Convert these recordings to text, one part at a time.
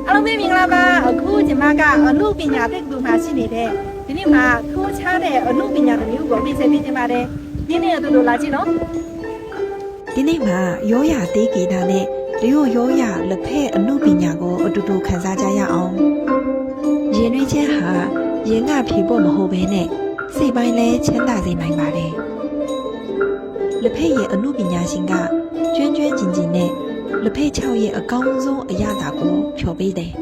အားလုံးပဲမင်္ဂလာပါအခုဒီမှာကအမှုပညာတက္ကသိုလ်မှာရှိနေတဲ့ဒီနေ့မှာထိုးချတဲ့အမှုပညာတစ်မျိုးကိုပြင်ဆင်ပေးခြင်းပါတယ်ဒီနေ့အတူတူလာကြည့်နော် ဒီနေ့မှာရောရသေးကေတာနဲ့တရုတ်ရောရလက်ဖက်အမှုပညာကိုအတူတူခန်းစားကြရအောင်ရင်ရွေးချင်းဟာရင်ကဖြေဖို့မဟုတ်ဘဲနဲ့စိတ်ပိုင်းလဲချမ်းသာစေနိုင်ပါတယ်လက်ဖက်ရဲ့အမှုပညာရှင်ကကျွမ်းကျွမ်းကျင်ကျင်နဲ့လက်ဖက်6ရဲ့အကောင်းဆုံးအရာတာကိုဖြော်ပေးတယ်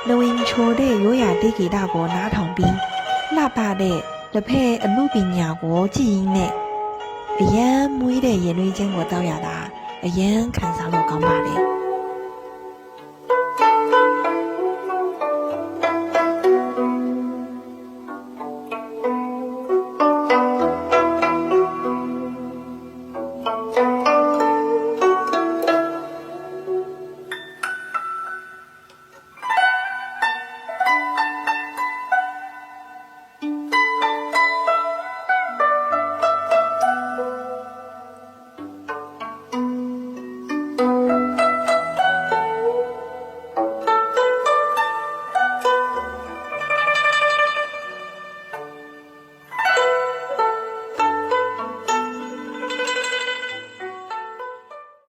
နဝင်းချိုတဲ့ရိုးရာတေးဂီတကိုနားထောင်ပြီးလှပတဲ့လက်ဖက်အမှုပညာကိုကြည်ရင်းနဲ့အယမ်းမွေးတဲ့ရင်သွေးချင်းကိုတောက်ရတာအယမ်းခံစားလို့ကောင်းပါလေ